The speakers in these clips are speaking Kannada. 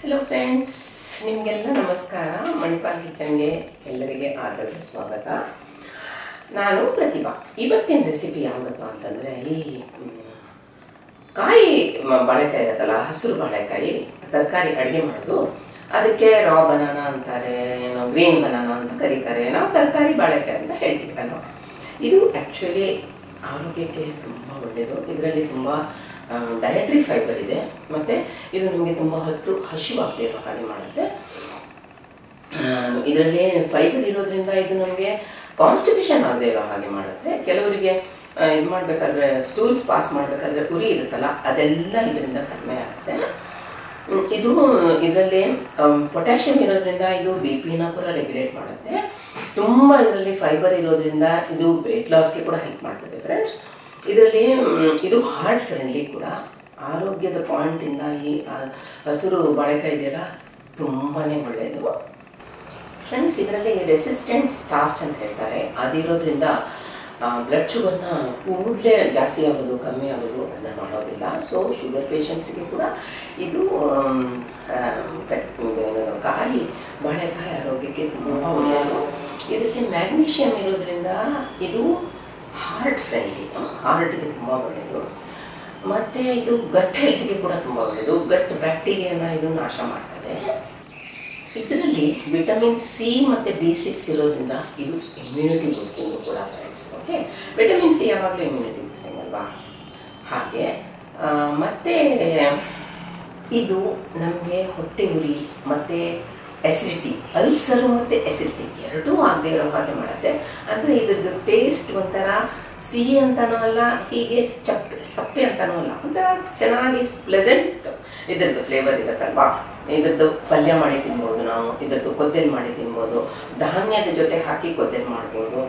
ಹಲೋ ಫ್ರೆಂಡ್ಸ್, ನಿಮಗೆಲ್ಲ ನಮಸ್ಕಾರ. ಮಣಿಪಾಲ್ ಕಿಚನ್ಗೆ ಎಲ್ಲರಿಗೆ ಆದರದ ಸ್ವಾಗತ. ನಾನು ಪ್ರತಿಭಾ. ಇವತ್ತಿನ ರೆಸಿಪಿ ಯಾವುದಪ್ಪ ಅಂತಂದರೆ, ಈ ಕಾಯಿ ಬಾಳೆಕಾಯಿ ಇರುತ್ತಲ್ಲ, ಹಸಿರು ಬಾಳೆಕಾಯಿ ತರಕಾರಿ ಅಡುಗೆ ಮಾಡೋದು. ಅದಕ್ಕೆ ರಾ ಬನಾನಾ ಅಂತಾರೆ, ಗ್ರೀನ್ ಬನಾನಾ ಅಂತ ಕರೀತಾರೆ. ನಾವು ತರಕಾರಿ ಬಾಳೆಕಾಯಿ ಅಂತ ಹೇಳ್ತೀವಿ ನಾವು. ಇದು ಆ್ಯಕ್ಚುಲಿ ಆರೋಗ್ಯಕ್ಕೆ ತುಂಬ ಒಳ್ಳೆಯದು. ಇದರಲ್ಲಿ ತುಂಬ ಡಯಟ್ರಿ ಫೈಬರ್ ಇದೆ, ಮತ್ತು ಇದು ನಮಗೆ ತುಂಬ ಹೊತ್ತು ಹಸಿವಾಗದೇ ಇರೋ ಹಾಗೆ ಮಾಡುತ್ತೆ. ಇದರಲ್ಲಿ ಫೈಬರ್ ಇರೋದ್ರಿಂದ ಇದು ನಮಗೆ ಕಾನ್ಸ್ಟಿಪೇಷನ್ ಆಗದೆ ಇರೋ ಹಾಗೆ ಮಾಡುತ್ತೆ. ಕೆಲವರಿಗೆ ಇದು ಮಾಡಬೇಕಾದ್ರೆ, ಸ್ಟೂಲ್ಸ್ ಪಾಸ್ ಮಾಡಬೇಕಾದ್ರೆ ಉರಿ ಇರುತ್ತಲ್ಲ, ಅದೆಲ್ಲ ಇದರಿಂದ ಕಡಿಮೆ ಆಗುತ್ತೆ. ಇದರಲ್ಲಿ ಪೊಟ್ಯಾಷಿಯಮ್ ಇರೋದ್ರಿಂದ ಇದು ಬಿ ಪಿನ ಕೂಡ ರೆಗ್ಯುಲೇಟ್ ಮಾಡುತ್ತೆ. ತುಂಬ ಇದರಲ್ಲಿ ಫೈಬರ್ ಇರೋದ್ರಿಂದ ಇದು ವೆಯ್ಟ್ ಲಾಸ್ಗೆ ಕೂಡ ಹೆಲ್ಪ್ ಮಾಡ್ತದೆ ಫ್ರೆಂಡ್ಸ್. ಇದರಲ್ಲಿ ಇದು ಹಾರ್ಟ್ ಫ್ರೆಂಡ್ಲಿ ಕೂಡ. ಆರೋಗ್ಯದ ಪಾಯಿಂಟಿಂದ ಈ ಹಸಿರು ಬಾಳೆಕಾಯಿ ಇದೆಯಲ್ಲ, ತುಂಬಾ ಒಳ್ಳೆಯದು ಫ್ರೆಂಡ್ಸ್. ಇದರಲ್ಲಿ ರೆಸಿಸ್ಟೆಂಟ್ ಸ್ಟಾರ್ಚ್ ಅಂತ ಹೇಳ್ತಾರೆ. ಅದಿರೋದ್ರಿಂದ ಬ್ಲಡ್ ಶುಗರ್ನ ಕೂಡಲೇ ಜಾಸ್ತಿ ಆಗೋದು ಕಮ್ಮಿ ಆಗೋದು ಅದನ್ನ ಮಾಡೋದಿಲ್ಲ. ಸೊ ಶುಗರ್ ಪೇಷಂಟ್ಸಿಗೆ ಕೂಡ ಇದು ಕಾಯಿ ಬಾಳೆಕಾಯಿ ಆರೋಗ್ಯಕ್ಕೆ ತುಂಬ ಒಳ್ಳೆಯದು. ಇದಕ್ಕೆ ಮ್ಯಾಗ್ನೀಷಿಯಮ್ ಇರೋದ್ರಿಂದ ಇದು ಹಾರ್ಟ್ ಫ್ರೆಂಡ್ಲಿ, ಹಾರ್ಟ್ಗೆ ತುಂಬ ಒಳ್ಳೆಯದು. ಮತ್ತು ಇದು ಗಟ್ ಹೆಲ್ತ್ಗೆ ಕೂಡ ತುಂಬ ಒಳ್ಳೆಯದು. ಗಟ್ ಬ್ಯಾಕ್ಟೀರಿಯಾನ ಇದು ನಾಶ ಮಾಡ್ತದೆ. ಇದರಲ್ಲಿ ವಿಟಮಿನ್ ಸಿ ಮತ್ತು B6 ಇರೋದ್ರಿಂದ ಇದು ಇಮ್ಯುನಿಟಿ ಬೂಸ್ಟಿಂಗು ಕೂಡ ಫ್ರೆಂಡ್ಸ್. ಓಕೆ, ವಿಟಮಿನ್ ಸಿ ಯಾವಾಗಲೂ ಇಮ್ಯುನಿಟಿ ಬೂಸ್ಟಿಂಗ್ ಅಲ್ವಾ. ಹಾಗೆ ಮತ್ತು ಇದು ನಮಗೆ ಹೊಟ್ಟೆ ಉರಿ ಮತ್ತು ಎಸಿಡಿಟಿ, ಅಲ್ಸರು ಮತ್ತು ಎಸಿಡಿಟಿ ಎರಡೂ ಆಗದೆ ಇರೋ ಹಾಗೆ ಮಾಡುತ್ತೆ. ಅಂದರೆ ಇದ್ರದ್ದು ಟೇಸ್ಟ್ ಒಂಥರ ಸಿಹಿ ಅಂತನೂ ಅಲ್ಲ, ಹೀಗೆ ಸಪ್ಪೆ ಅಂತನೂ ಅಲ್ಲ, ಒಂಥರ ಚೆನ್ನಾಗಿ ಪ್ಲೆಸೆಂಟ್ ಇದ್ರದ್ದು ಫ್ಲೇವರ್ ಇರುತ್ತಲ್ವಾ. ಇದ್ರದ್ದು ಪಲ್ಯ ಮಾಡಿ ತಿನ್ಬೋದು ನಾವು, ಇದ್ರದ್ದು ಕೊದ್ದೆಲ್ ಮಾಡಿ ತಿನ್ಬೋದು, ಧಾನ್ಯದ ಜೊತೆ ಹಾಕಿ ಕೊದ್ದೆಲ್ ಮಾಡ್ಬೋದು,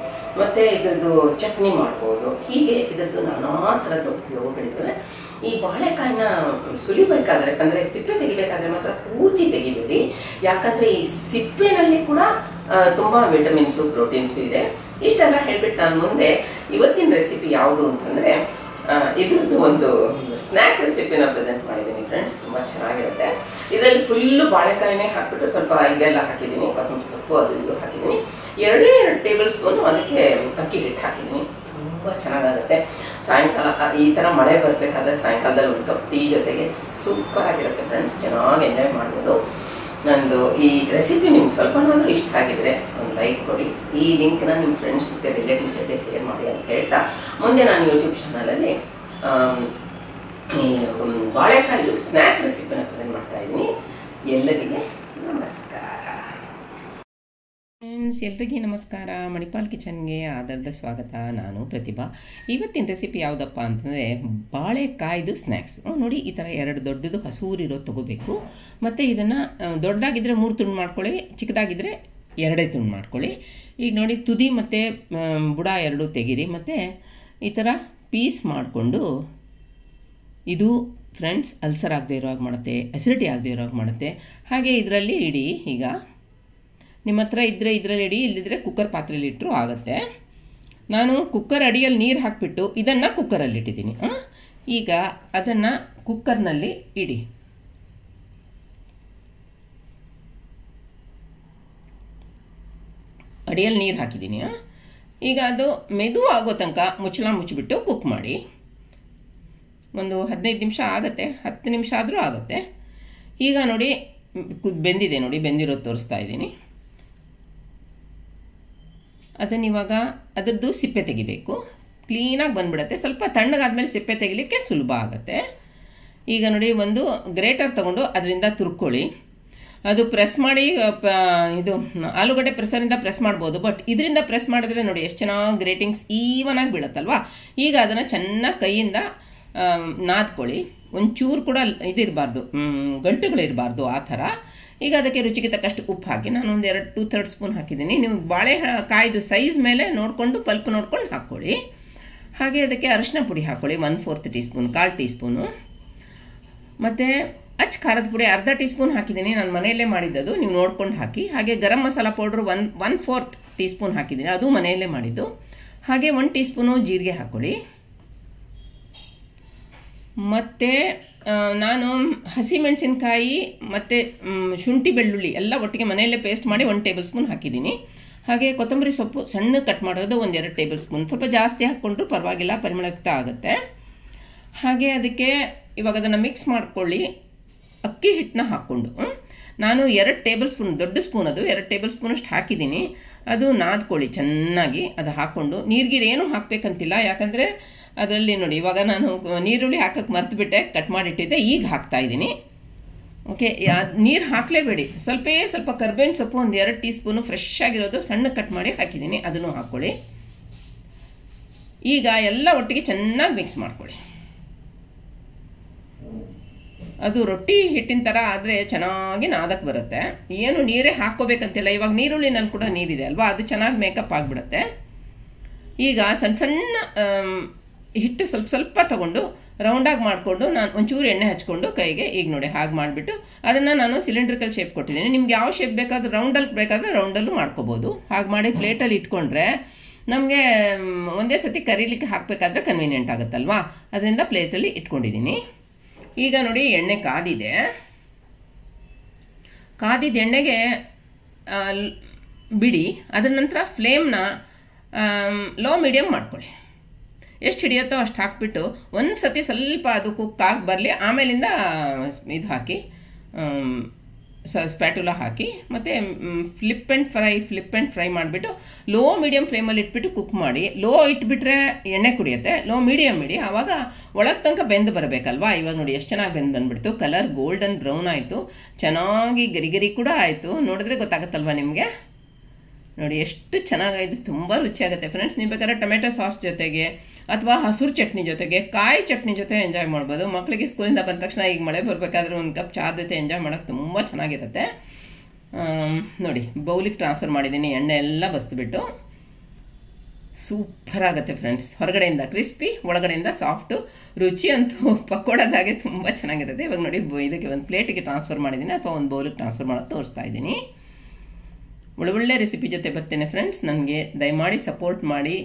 ಮತ್ತು ಇದ್ರದ್ದು ಚಟ್ನಿ ಮಾಡ್ಬೋದು. ಹೀಗೆ ಇದ್ರದ್ದು ನಾನಾ ಥರದ್ದು ಉಪಯೋಗಗಳಿದ್ದಾವೆ. ಈ ಬಾಳೆಕಾಯಿನ ಸುಲಿಬೇಕಾದ್ರೆ, ಅಂದರೆ ಸಿಪ್ಪೆ ತೆಗಿಬೇಕಾದ್ರೆ ಮಾತ್ರ ಪೂರ್ತಿ ತೆಗಿಬೇಡಿ. ಯಾಕಂದರೆ ಈ ಸಿಪ್ಪೆನಲ್ಲಿ ಕೂಡ ತುಂಬ ವಿಟಮಿನ್ಸು ಪ್ರೋಟೀನ್ಸು ಇದೆ. ಇಷ್ಟೆಲ್ಲ ಹೇಳ್ಬಿಟ್ಟು ನಾನು ಮುಂದೆ ಇವತ್ತಿನ ರೆಸಿಪಿ ಯಾವುದು ಅಂತಂದರೆ, ಇದ್ರದ್ದು ಒಂದು ಸ್ನ್ಯಾಕ್ ರೆಸಿಪಿನ ಪ್ರೆಸೆಂಟ್ ಮಾಡಿದ್ದೀನಿ ಫ್ರೆಂಡ್ಸ್. ತುಂಬ ಚೆನ್ನಾಗಿರುತ್ತೆ. ಇದರಲ್ಲಿ ಫುಲ್ಲು ಬಾಳೆಕಾಯಿನೇ ಹಾಕ್ಬಿಟ್ಟು ಸ್ವಲ್ಪ ಇದೆಲ್ಲ ಹಾಕಿದ್ದೀನಿ, ಕೊತ್ತಂಬರಿ ಸೊಪ್ಪು ಅದು ಇದು ಹಾಕಿದ್ದೀನಿ. 2 ಟೇಬಲ್ ಸ್ಪೂನು ಅದಕ್ಕೆ ಅಕ್ಕಿ ಹಿಟ್ಟು ಹಾಕಿದ್ದೀನಿ. ತುಂಬ ಚೆನ್ನಾಗಾಗುತ್ತೆ. ಸಾಯಂಕಾಲ ಈ ಥರ ಮಳೆ ಬರಬೇಕಾದ್ರೆ ಸಾಯಂಕಾಲದಲ್ಲಿ ಒಂದು ಕಪ್ ಟೀ ಜೊತೆಗೆ ಸೂಪರ್ ಆಗಿರುತ್ತೆ ಫ್ರೆಂಡ್ಸ್. ಚೆನ್ನಾಗಿ ಎಂಜಾಯ್ ಮಾಡ್ಬೋದು. ನಂದು ಈ ರೆಸಿಪಿ ನಿಮ್ಗೆ ಸ್ವಲ್ಪನಾದರೂ ಇಷ್ಟ ಆಗಿದ್ರೆ ಒಂದು ಲೈಕ್ ಕೊಡಿ. ಈ ಲಿಂಕ್ನ ನಿಮ್ಮ ಫ್ರೆಂಡ್ಸ್ ಜೊತೆ ರಿಲೇಟಿವ್ ಜೊತೆ ಶೇರ್ ಮಾಡಿ ಅಂತ ಹೇಳ್ತಾ, ಮುಂದೆ ನಾನು ಯೂಟ್ಯೂಬ್ ಚಾನಲಲ್ಲಿ ಈ ಬಾಳೆಕಾಯಿದು ಸ್ನ್ಯಾಕ್ ರೆಸಿಪಿನ ಪ್ರೆಸೆಂಟ್ ಮಾಡ್ತಾ ಇದ್ದೀನಿ. ಎಲ್ಲರಿಗೆ ನಮಸ್ಕಾರ ಫ್ರೆಂಡ್ಸ್, ಎಲ್ರಿಗೂ ನಮಸ್ಕಾರ. ಮಣಿಪಾಲ್ ಕಿಚನ್ಗೆ ಆದರದ ಸ್ವಾಗತ. ನಾನು ಪ್ರತಿಭಾ. ಇವತ್ತಿನ ರೆಸಿಪಿ ಯಾವುದಪ್ಪ ಅಂತಂದರೆ, ಬಾಳೆಕಾಯ್ದು ಸ್ನ್ಯಾಕ್ಸ್. ನೋಡಿ, ಈ ಥರ 2 ದೊಡ್ಡದು ಹಸೂರಿರೋ ತೊಗೋಬೇಕು. ಮತ್ತು ಇದನ್ನು ದೊಡ್ಡದಾಗಿದ್ದರೆ 3 ತುಂಡು ಮಾಡ್ಕೊಳ್ಳಿ, ಚಿಕ್ಕದಾಗಿದ್ದರೆ 2 ತುಂಡು ಮಾಡ್ಕೊಳ್ಳಿ. ಈಗ ನೋಡಿ, ತುದಿ ಮತ್ತು ಬುಡ 2 ತೆಗೀರಿ. ಮತ್ತು ಈ ಥರ ಪೀಸ್ ಮಾಡಿಕೊಂಡು, ಇದು ಫ್ರೆಂಡ್ಸ್ ಅಲ್ಸರ್ ಆಗದೆ ಇರೋ ಹಾಗೆ ಮಾಡುತ್ತೆ, ಅಸಿಡಿಟಿ ಆಗದೆ ಇರೋ ಹಾಗೆ ಮಾಡುತ್ತೆ. ಹಾಗೆ ಇದರಲ್ಲಿ ಇಡಿ. ಈಗ ನಿಮ್ಮ ಹತ್ರ ಇದ್ದರೆ ಇದರಲ್ಲಿ ಇಡಿ, ಇಲ್ಲದಿದ್ದರೆ ಕುಕ್ಕರ್ ಪಾತ್ರೆಯಲ್ಲಿ ಇಟ್ಟರು ಆಗುತ್ತೆ. ನಾನು ಕುಕ್ಕರ್ ಅಡಿಯಲ್ಲಿ ನೀರು ಹಾಕಿಬಿಟ್ಟು ಇದನ್ನು ಕುಕ್ಕರಲ್ಲಿ ಇಟ್ಟಿದ್ದೀನಿ. ಈಗ ಅದನ್ನು ಕುಕ್ಕರ್ನಲ್ಲಿ ಇಡಿ. ಅಡಿಯಲ್ಲಿ ನೀರು ಹಾಕಿದ್ದೀನಿ. ಈಗ ಅದು ಮೆದು ಆಗೋ ತನಕ ಮುಚ್ಚಳ ಮುಚ್ಚಿಬಿಟ್ಟು ಕುಕ್ ಮಾಡಿ. ಒಂದು 15 ನಿಮಿಷ ಆಗುತ್ತೆ, 10 ನಿಮಿಷ ಆದರೂ ಆಗುತ್ತೆ. ಈಗ ನೋಡಿ, ಬೆಂದಿದೆ ನೋಡಿ, ಬೆಂದಿರೋದು ತೋರಿಸ್ತಾ ಇದ್ದೀನಿ. ಅದನ್ನು ಇವಾಗ ಅದರದ್ದು ಸಿಪ್ಪೆ ತೆಗಿಬೇಕು. ಕ್ಲೀನಾಗಿ ಬಂದುಬಿಡುತ್ತೆ. ಸ್ವಲ್ಪ ತಣ್ಣಗಾದ್ಮೇಲೆ ಸಿಪ್ಪೆ ತೆಗಿಲಿಕ್ಕೆ ಸುಲಭ ಆಗುತ್ತೆ. ಈಗ ನೋಡಿ, ಒಂದು ಗ್ರೇಟರ್ ತೊಗೊಂಡು ಅದರಿಂದ ತುರ್ಕೊಳ್ಳಿ. ಅದು ಪ್ರೆಸ್ ಮಾಡಿ, ಇದು ಆಲೂಗಡ್ಡೆ ಪ್ರೆಸರಿಂದ ಪ್ರೆಸ್ ಮಾಡ್ಬೋದು, ಬಟ್ ಇದರಿಂದ ಪ್ರೆಸ್ ಮಾಡಿದ್ರೆ ನೋಡಿ ಎಷ್ಟು ಚೆನ್ನಾಗಿ ಗ್ರೇಟಿಂಗ್ಸ್ ಈವನಾಗಿ ಬೀಳುತ್ತಲ್ವಾ. ಈಗ ಅದನ್ನು ಚೆನ್ನಾಗಿ ಕೈಯಿಂದ ನಾದ್ಕೊಳ್ಳಿ. ಒಂಚೂರು ಕೂಡ ಇದಿರಬಾರ್ದು, ಗಂಟುಗಳಿರಬಾರ್ದು, ಆ ಥರ. ಈಗ ಅದಕ್ಕೆ ರುಚಿಗೆ ತಕ್ಕಷ್ಟು ಉಪ್ಪು ಹಾಕಿ, ನಾನು ಒಂದು 2-3 ಸ್ಪೂನ್ ಹಾಕಿದ್ದೀನಿ. ನೀವು ಬಾಳೆಕಾಯ್ದು ಸೈಜ್ ಮೇಲೆ ನೋಡಿಕೊಂಡು, ಪಲ್ಪ್ ನೋಡ್ಕೊಂಡು ಹಾಕ್ಕೊಳ್ಳಿ. ಹಾಗೆ ಅದಕ್ಕೆ ಅರಿಶಿನ ಪುಡಿ ಹಾಕ್ಕೊಳ್ಳಿ, 1/4 ಟೀ ಸ್ಪೂನ್, 1/4 ಟೀ ಸ್ಪೂನು. ಮತ್ತು ಖಾರದ ಪುಡಿ 1/2 ಟೀ ಸ್ಪೂನ್ ಹಾಕಿದ್ದೀನಿ, ನಾನು ಮನೆಯಲ್ಲೇ ಮಾಡಿದ್ದದು, ನೀವು ನೋಡ್ಕೊಂಡು ಹಾಕಿ. ಹಾಗೆ garam masala powder 1/4 tea spoon ಹಾಕಿದ್ದೀನಿ, ಅದು ಮನೆಯಲ್ಲೇ ಮಾಡಿದ್ದು. ಹಾಗೆ 1 ಟೀ ಸ್ಪೂನು ಜೀರಿಗೆ ಹಾಕ್ಕೊಳ್ಳಿ. ಮತ್ತು ನಾನು ಹಸಿಮೆಣಸಿನ್ಕಾಯಿ ಮತ್ತು ಶುಂಠಿ ಬೆಳ್ಳುಳ್ಳಿ ಎಲ್ಲ ಒಟ್ಟಿಗೆ ಮನೆಯಲ್ಲೇ ಪೇಸ್ಟ್ ಮಾಡಿ 1 ಟೇಬಲ್ ಸ್ಪೂನ್ ಹಾಕಿದ್ದೀನಿ. ಹಾಗೆ ಕೊತ್ತಂಬರಿ ಸೊಪ್ಪು ಸಣ್ಣ ಕಟ್ ಮಾಡೋದು 1-2 ಟೇಬಲ್ ಸ್ಪೂನ್, ಸ್ವಲ್ಪ ಜಾಸ್ತಿ ಹಾಕ್ಕೊಂಡ್ರೂ ಪರವಾಗಿಲ್ಲ, ಪರಿಮಳಯುಕ್ತ ಆಗುತ್ತೆ. ಹಾಗೆ ಅದಕ್ಕೆ ಇವಾಗ ಅದನ್ನು ಮಿಕ್ಸ್ ಮಾಡ್ಕೊಳ್ಳಿ. ಅಕ್ಕಿ ಹಿಟ್ಟನ್ನ ಹಾಕ್ಕೊಂಡು ನಾನು 2 ಟೇಬಲ್ ಸ್ಪೂನ್, ದೊಡ್ಡ ಸ್ಪೂನ್ ಅದು 2 ಟೇಬಲ್ ಸ್ಪೂನಷ್ಟು ಹಾಕಿದ್ದೀನಿ. ಅದು ನಾದ್ಕೊಳ್ಳಿ ಚೆನ್ನಾಗಿ. ಅದು ಹಾಕ್ಕೊಂಡು ನೀರಿಗೆ ಏನೂ ಹಾಕಬೇಕಂತಿಲ್ಲ, ಯಾಕಂದರೆ ಅದರಲ್ಲಿ ನೋಡಿ ಇವಾಗ ನಾನು ನೀರುಳ್ಳಿ ಹಾಕೋಕ್ಕೆ ಮರ್ತುಬಿಟ್ಟೆ, ಕಟ್ ಮಾಡಿಟ್ಟಿದ್ದೆ, ಈಗ ಹಾಕ್ತಾಯಿದ್ದೀನಿ. ಓಕೆ, ನೀರು ಹಾಕಲೇಬೇಡಿ. ಸ್ವಲ್ಪ ಕರ್ಬೇವಿನ ಸೊಪ್ಪು 1-2 ಟೀ ಸ್ಪೂನು ಫ್ರೆಶ್ ಆಗಿರೋದು ಸಣ್ಣ ಕಟ್ ಮಾಡಿ ಹಾಕಿದ್ದೀನಿ, ಅದನ್ನು ಹಾಕ್ಕೊಳ್ಳಿ. ಈಗ ಎಲ್ಲ ಒಟ್ಟಿಗೆ ಚೆನ್ನಾಗಿ ಮಿಕ್ಸ್ ಮಾಡ್ಕೊಳ್ಳಿ. ಅದು ರೊಟ್ಟಿ ಹಿಟ್ಟಿನ ಥರ ಆದರೆ ಚೆನ್ನಾಗಿ ನಾದಕ್ಕೆ ಬರುತ್ತೆ. ಏನು ನೀರೇ ಹಾಕ್ಕೋಬೇಕಂತಿಲ್ಲ. ಇವಾಗ ನೀರುಳ್ಳಿನಲ್ಲಿ ಕೂಡ ನೀರಿದೆ ಅಲ್ವಾ, ಅದು ಚೆನ್ನಾಗಿ ಮೇಕಪ್ ಆಗಿಬಿಡುತ್ತೆ. ಈಗ ಸಣ್ಣ ಹಿಟ್ಟು ಸ್ವಲ್ಪ ತೊಗೊಂಡು ರೌಂಡಾಗಿ ಮಾಡಿಕೊಂಡು ನಾನು ಒಂಚೂರು ಎಣ್ಣೆ ಹಚ್ಕೊಂಡು ಕೈಗೆ ಈಗ ನೋಡಿ ಹಾಗೆ ಮಾಡಿಬಿಟ್ಟು ಅದನ್ನು ನಾನು ಸಿಲಿಂಡ್ರಿಕಲ್ ಶೇಪ್ ಕೊಟ್ಟಿದ್ದೀನಿ. ನಿಮ್ಗೆ ಯಾವ ಶೇಪ್ ಬೇಕಾದರೂ ರೌಂಡಲ್ಲಿ ಬೇಕಾದರೆ ರೌಂಡಲ್ಲೂ ಮಾಡ್ಕೋಬೋದು. ಹಾಗೆ ಮಾಡಿ ಪ್ಲೇಟಲ್ಲಿ ಇಟ್ಕೊಂಡ್ರೆ ನಮಗೆ ಒಂದೇ ಸತಿ ಕರೀಲಿಕ್ಕೆ ಹಾಕಬೇಕಾದ್ರೆ ಕನ್ವೀನಿಯೆಂಟ್ ಆಗುತ್ತಲ್ವಾ, ಅದರಿಂದ ಪ್ಲೇಟಲ್ಲಿ ಇಟ್ಕೊಂಡಿದ್ದೀನಿ. ಈಗ ನೋಡಿ ಎಣ್ಣೆ ಕಾದಿದ್ದ ಎಣ್ಣೆಗೆ ಬಿಡಿ. ಅದರ ನಂತರ ಫ್ಲೇಮ್ನ ಲೋ ಮೀಡಿಯಮ್ ಮಾಡ್ಕೊಳ್ಳಿ. ಎಷ್ಟು ಹಿಡಿಯುತ್ತೋ ಅಷ್ಟು ಹಾಕ್ಬಿಟ್ಟು ಒಂದು ಸತಿ ಸ್ವಲ್ಪ ಅದು ಕುಕ್ ಆಗಿ ಬರಲಿ, ಆಮೇಲಿಂದ ಇದು ಹಾಕಿ ಸ್ಪ್ಯಾಟುಲಾ ಹಾಕಿ ಮತ್ತು ಫ್ಲಿಪ್ ಆ್ಯಂಡ್ ಫ್ರೈ ಮಾಡಿಬಿಟ್ಟು ಲೋ ಮೀಡಿಯಮ್ ಫ್ಲೇಮಲ್ಲಿ ಇಟ್ಬಿಟ್ಟು ಕುಕ್ ಮಾಡಿ. ಲೋ ಇಟ್ಬಿಟ್ರೆ ಎಣ್ಣೆ ಕುಡಿಯುತ್ತೆ, ಲೋ ಮೀಡಿಯಮ್ ಇಡಿ, ಆವಾಗ ಒಳಗೆ ತನಕ ಬೆಂದು ಬರಬೇಕಲ್ವಾ. ಇವಾಗ ನೋಡಿ ಎಷ್ಟು ಚೆನ್ನಾಗಿ ಬಂದುಬಿಡ್ತು, ಕಲರ್ ಗೋಲ್ಡನ್ ಬ್ರೌನ್ ಆಯಿತು, ಚೆನ್ನಾಗಿ ಗರಿ ಕೂಡ ಆಯಿತು. ನೋಡಿದ್ರೆ ಗೊತ್ತಾಗುತ್ತಲ್ವ ನಿಮಗೆ. ನೋಡಿ ಎಷ್ಟು ಚೆನ್ನಾಗಾಯಿತು, ತುಂಬ ರುಚಿಯಾಗುತ್ತೆ ಫ್ರೆಂಡ್ಸ್. ನೀವು ಬೇಕಾದ್ರೆ ಟೊಮೆಟೊ ಸಾಸ್ ಜೊತೆಗೆ ಅಥವಾ ಹಸಿರು ಚಟ್ನಿ ಜೊತೆಗೆ, ಕಾಯಿ ಚಟ್ನಿ ಜೊತೆ ಎಂಜಾಯ್ ಮಾಡ್ಬೋದು. ಮಕ್ಕಳಿಗೆ ಸ್ಕೂಲಿಂದ ಬಂದ ತಕ್ಷಣ ಈಗ ಮಳೆ ಬರಬೇಕಾದ್ರೆ ಒಂದು ಕಪ್ ಚಹಾ ಜೊತೆ ಎಂಜಾಯ್ ಮಾಡೋಕ್ಕೆ ತುಂಬ ಚೆನ್ನಾಗಿರುತ್ತೆ. ನೋಡಿ ಬೌಲಿಗೆ ಟ್ರಾನ್ಸ್ಫರ್ ಮಾಡಿದ್ದೀನಿ, ಎಣ್ಣೆ ಎಲ್ಲ ಬಸ್ದುಬಿಟ್ಟು. ಸೂಪರ್ ಆಗುತ್ತೆ ಫ್ರೆಂಡ್ಸ್. ಹೊರಗಡೆಯಿಂದ ಕ್ರಿಸ್ಪಿ, ಒಳಗಡೆಯಿಂದ ಸಾಫ್ಟು, ರುಚಿ ಅಂತೂ ಪಕೋಡದಾಗೆ ತುಂಬ ಚೆನ್ನಾಗಿರುತ್ತೆ. ಇವಾಗ ನೋಡಿ ಇದಕ್ಕೆ ಒಂದು ಪ್ಲೇಟಿಗೆ ಟ್ರಾನ್ಸ್ಫರ್ ಮಾಡಿದ್ದೀನಿ ಅಥವಾ ಒಂದು ಬೌಲಿಗೆ ಟ್ರಾನ್ಸ್ಫರ್ ಮಾಡೋದು ತೋರಿಸ್ತಾ ಇದ್ದೀನಿ. ಒಳ್ಳೊಳ್ಳೆ ರೆಸಿಪಿ ಜೊತೆ ಬರ್ತೇನೆ ಫ್ರೆಂಡ್ಸ್. ನನಗೆ ದಯಮಾಡಿ ಸಪೋರ್ಟ್ ಮಾಡಿ.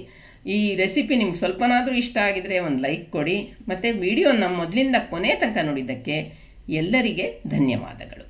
ಈ ರೆಸಿಪಿ ನಿಮ್ಗೆ ಸ್ವಲ್ಪನಾದರೂ ಇಷ್ಟ ಆಗಿದರೆ ಒಂದು ಲೈಕ್ ಕೊಡಿ. ಮತ್ತು ವಿಡಿಯೋನ ಮೊದಲಿಂದ ಕೊನೆ ತನಕ ನೋಡಿದ್ದಕ್ಕೆ ಎಲ್ಲರಿಗೆ ಧನ್ಯವಾದಗಳು.